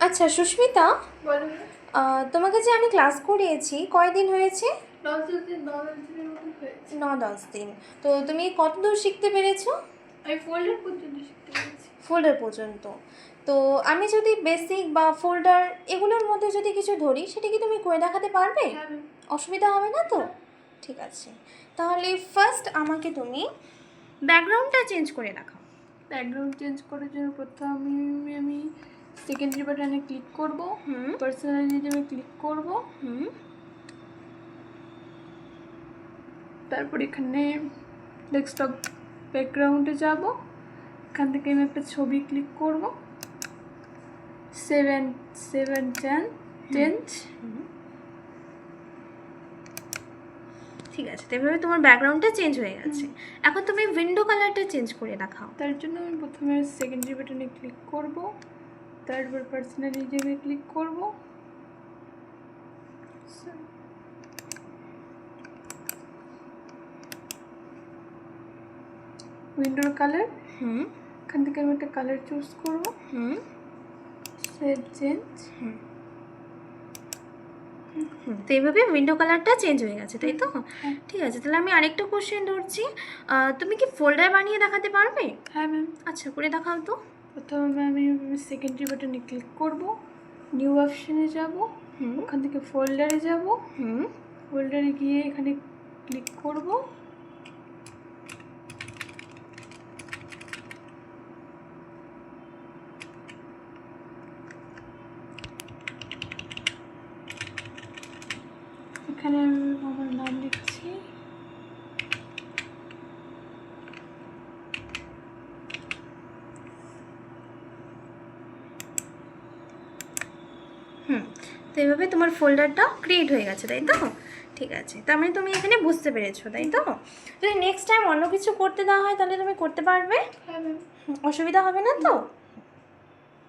আচ্ছা সুস্মিতা, বলো। তোমাকে যে আমি ক্লাস করিয়েছি কয়দিন হয়েছে? 10 দিন 10 দিনের মতো হয়েছে। 9-10 দিন। তো তুমি কত দূর শিখতে পেরেছো? আমি ফোল্ডার পর্যন্ত শিখতে পেরেছি। ফোল্ডার পর্যন্ত। তো আমি যদি বেসিক বা ফোল্ডার এগুলোর মধ্যে যদি কিছু ধরি, সেটা কি তুমি করে দেখাতে পারবে? হ্যাঁ ম্যাম। অসুবিধা হবে না তো? ঠিক আছে, তাহলে ফার্স্ট আমাকে তুমি ব্যাকগ্রাউন্ডটা চেঞ্জ করে দেখাও। ব্যাকগ্রাউন্ড চেঞ্জ করার জন্য প্রথমে আমি সেকেন্ডারি বাটনে ক্লিক করব, পার্সোনালিজমে ক্লিক করব, তারপর এখানে ডেস্কটপ ব্যাকগ্রাউন্ডে যাব, এখান থেকে আমি একটা ছবি ক্লিক করব, সেভ চেঞ্জ। ঠিক আছে, তো এভাবে তোমার ব্যাকগ্রাউন্ডটা চেঞ্জ হয়ে গেছে। এখন তুমি উইন্ডো কালারটা চেঞ্জ করে দেখাও। তার জন্য আমি প্রথমে সেকেন্ডারি বাটনে ক্লিক করব, তারপর পার্সোনালিজমে ক্লিক করব, উইন্ডোর কালার, এখান থেকে আমি একটা কালার চুজ করব, সেভ চেঞ্জ। তো এইভাবে উইন্ডো কালারটা চেঞ্জ হয়ে গেছে, তাই তো? ঠিক আছে, তাহলে আমি আরেকটা কোশ্চেন ধরছি। তুমি কি ফোল্ডার বানিয়ে দেখাতে পারবে? হ্যাঁ ম্যাম। আচ্ছা, করে দেখাও তো। প্রথমে আমি সেকেন্ডারি বাটনে ক্লিক করব, নিউ অপশনে যাব, ওখান থেকে ফোল্ডারে যাব, ফোল্ডারে গিয়ে এখানে ক্লিক করব, এখানে আমি আমার নাম লিখছি, তো এইভাবে তোমার ফোল্ডারটা ক্রিয়েট হয়ে গেছে, তাই তো? ঠিক আছে, তার মানে তুমি এখানে বুঝতে পেরেছো, তাই তো? যদি নেক্সট টাইম অন্য কিছু করতে দেওয়া হয় তাহলে তুমি করতে পারবে? হ্যাঁ ম্যাম। অসুবিধা হবে না তো?